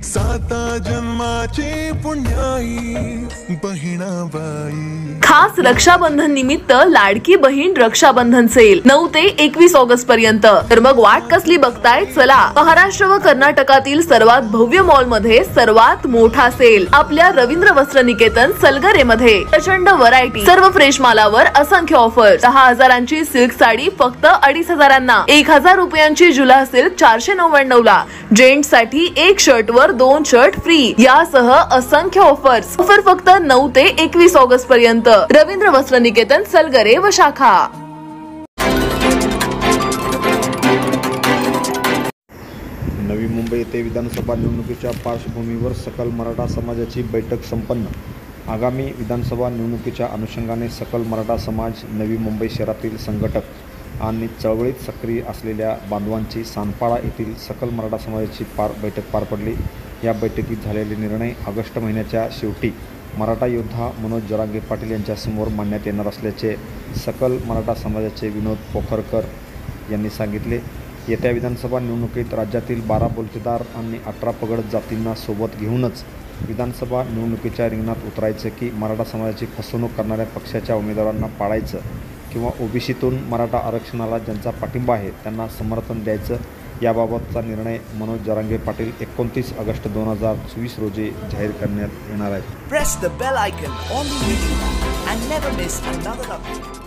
साता जन्माची पुण्याई बहिणाबाई। खास रक्षाबंधन निमित्त लाडकी बहीण रक्षाबंधन सेल 9 ते 21 ऑगस्ट पर्यंत। तर मग वाट कसली बघताय, चला महाराष्ट्र व कर्नाटकातील सर्वात भव्य मॉल मध्ये सर्वात मोठा सेल आपल्या रवींद्र वस्त्र निकेतन सलगरे मध्ये। प्रचंड व्हरायटी, सर्व फ्रेश मालावर असंख्य ऑफर। 10,000ची सिल्क साडी फक्त 2,500, 1,000 रुपयांची जुला सिल्क 499 ला, जेंट्स साठी एक शर्ट वर 2 शर्ट फ्री यासह असंख्य ऑफर्स। ऑफर फक्त 9 ते 21 ऑगस्ट पर्यंत। रवींद्र वस्त्र निकेतन सलगरे व शाखा। नवी मुंबई येथे विधानसभा निवडणुकीच्या पार्श्वभूमीवर सकल मराठा समाजाची बैठक संपन्न। आगामी विधानसभा निवडणुकीच्या अनुषंगाने सकल मराठा समाज नवी मुंबई शहरातील संघटक आणि चळवळीत सक्रिय असलेल्या बांधवांची सानपाडा येथील सकल मराठा समाजाची बैठक पार पडली। या बैठकीत झालेले निर्णय ऑगस्ट महिन्याच्या शेवटी मराठा योद्धा मनोज जरांगे पाटील यांच्यासमोर मांडण्यात येणार असल्याचे सकल मराठा समाजाचे विनोद पोखरकर यांनी सांगितले। येत्या विधानसभा निवडणुकीत राज्यातील 12 बलुतेदार आणि 18 पगड जातींना सोबत घेऊनच विधानसभा निवडणुकीच्या रिंगणात उतरायचं की मराठा समाजाची फसवणूक करणाऱ्या पक्षाच्या उमेदवारांना पाडायचं किंवा ओबीसीतून मराठा आरक्षणाला ज्यांचा पाठिंबा आहे त्यांना समर्थन द्यायचं, याबाबतचा निर्णय मनोज जरांगे पाटील 29 ऑगस्ट 2024 रोजी जाहीर करण्यात येणार आहे। Press the bell icon on the video and never miss another update.